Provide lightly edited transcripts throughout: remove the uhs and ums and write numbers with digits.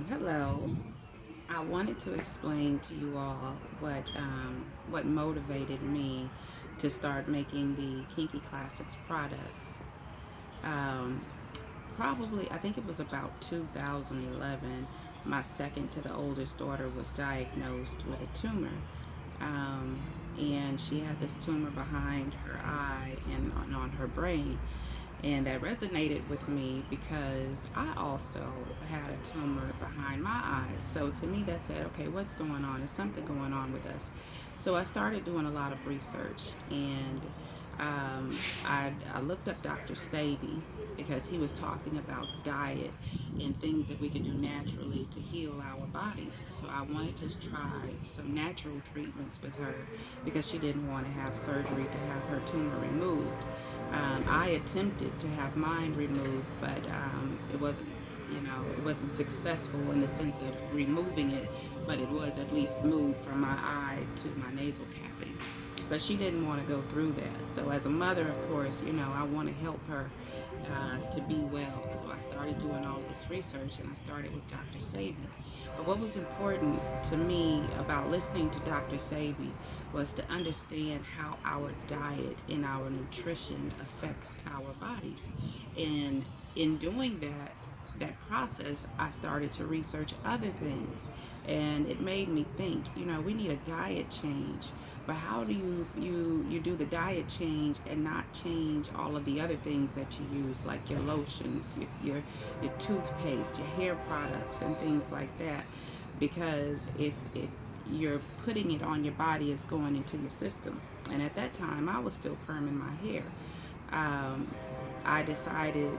Hello. I wanted to explain to you all what motivated me to start making the Kinky Klassiks products. Um, Probably, I think it was about 2011. My second to the oldest daughter was diagnosed with a tumor, um, and she had this tumor behind her eye and on her brain. And that resonated with me because I also had a tumor behind my eyes. So to me, that said, okay, what's going on? Is something going on with us? So I started doing a lot of research, and I looked up Dr. Sadie because he was talking about diet and things that we can do naturally to heal our bodies. So I wanted to try some natural treatments with her because she didn't want to have surgery to have her tumor removed. I attempted to have mine removed, but it wasn't successful in the sense of removing it, but it was at least moved from my eye to my nasal cavity. But she didn't want to go through that. So as a mother, of course, I want to help her to be well. So I started doing all this research, and I started with Dr. Sabi. But what was important to me about listening to Dr. Sabi was to understand how our diet and our nutrition affects our bodies. And in doing that process, I started to research other things. And it made me think, we need a diet change. But how do you do the diet change and not change all of the other things that you use, like your lotions, your toothpaste, your hair products, and things like that? Because if you're putting it on your body, it's going into your system. And at that time, I was still perming my hair. Um, I decided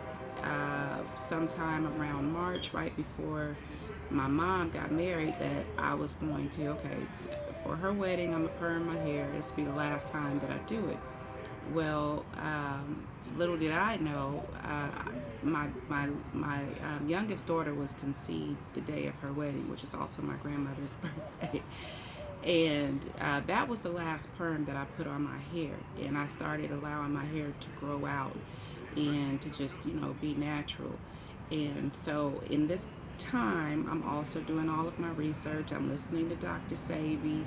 sometime around March, right before my mom got married, that I was going to, okay, for her wedding, I'm going to perm my hair. This will be the last time that I do it. Well, little did I know, my youngest daughter was conceived the day of her wedding, which is also my grandmother's birthday. And that was the last perm that I put on my hair. And I started allowing my hair to grow out and to just, be natural. And so in this time, I'm also doing all of my research. I'm listening to Dr. Sabi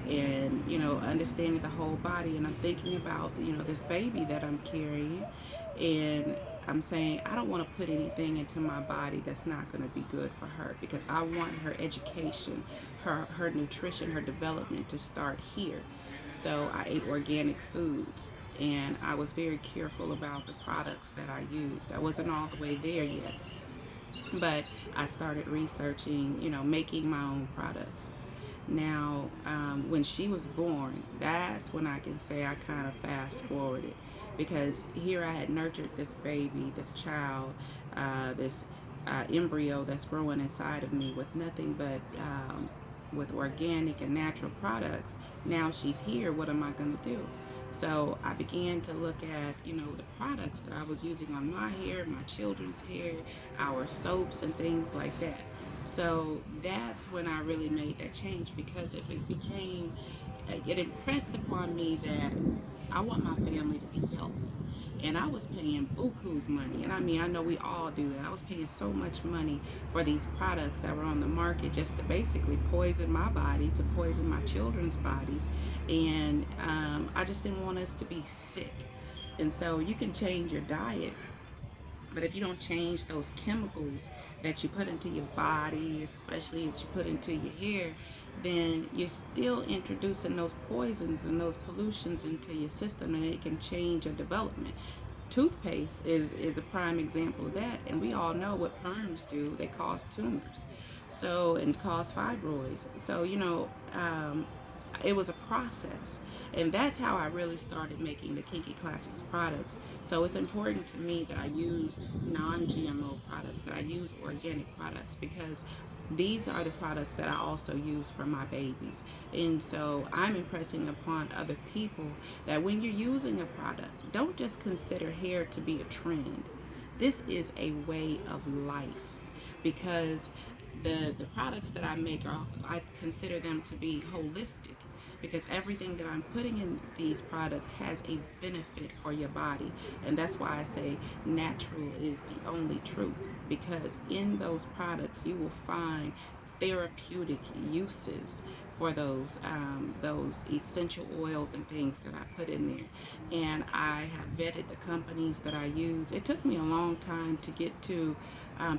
and, understanding the whole body. And I'm thinking about, this baby that I'm carrying. And I'm saying I don't want to put anything into my body that's not going to be good for her because I want her education, her nutrition, her development to start here. So I ate organic foods, and I was very careful about the products that I used. I wasn't all the way there yet, but I started researching, making my own products. Now, when she was born, that's when I can say I kind of fast forwarded because here I had nurtured this baby, this child, this embryo that's growing inside of me with nothing but with organic and natural products. Now she's here. What am I going to do? So I began to look at, the products that I was using on my hair, my children's hair, our soaps and things like that. So that's when I really made that change because it impressed upon me that I want my family to be healthy. And I was paying buku's money. And I mean, I know we all do that. I was paying so much money for these products that were on the market just to basically poison my body, to poison my children's bodies. And I just didn't want us to be sick. And so you can change your diet, but if you don't change those chemicals that you put into your body, especially that you put into your hair, then you're still introducing those poisons and those pollutions into your system, and it can change your development. Toothpaste is a prime example of that, and we all know what perms do. They cause tumors, and cause fibroids. So it was a process, and that's how I really started making the Kinky Klassiks products. So it's important to me that I use non-GMO products, that I use organic products, because these are the products that I also use for my babies. And so I'm impressing upon other people that when you're using a product, don't just consider hair to be a trend. This is a way of life, because the products that I make are, I consider them to be holistic, because everything that I'm putting in these products has a benefit for your body. And that's why I say natural is the only truth, because in those products you will find therapeutic uses for those essential oils and things that I put in there. And I have vetted the companies that I use. It took me a long time to get to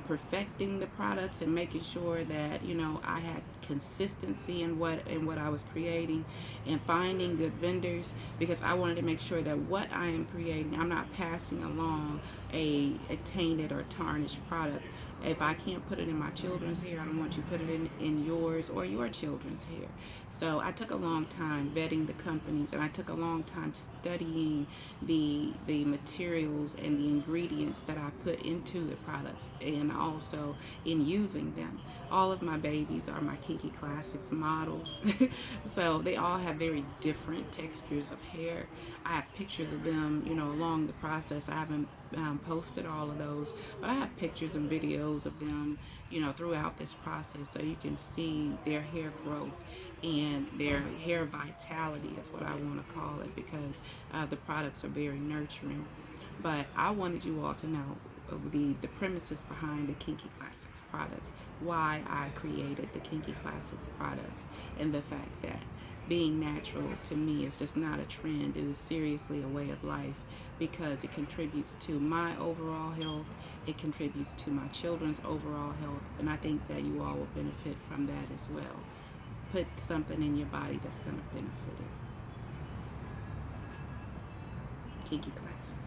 perfecting the products and making sure that I had consistency in what I was creating, and finding good vendors, because I wanted to make sure that what I am creating, I'm not passing along a tainted or tarnished product. If I can't put it in my children's hair, I don't want you to put it in yours or your children's hair. So I took a long time vetting the companies, and I took a long time studying the materials and the ingredients that I put into the products, and also in using them. All of my babies are my Kinky Klassiks models. So they all have very different textures of hair. I have pictures of them, along the process. I haven't posted all of those, but I have pictures and videos of them, throughout this process, so you can see their hair growth and their hair vitality is what I want to call it, because the products are very nurturing. But I wanted you all to know the premises behind the Kinky Klassiks products, why I created the Kinky Klassiks products, and the fact that being natural to me is just not a trend. It is seriously a way of life, because it contributes to my overall health. It contributes to my children's overall health, and I think that you all will benefit from that as well. Put something in your body that's going to benefit it. Kinky Klassiks.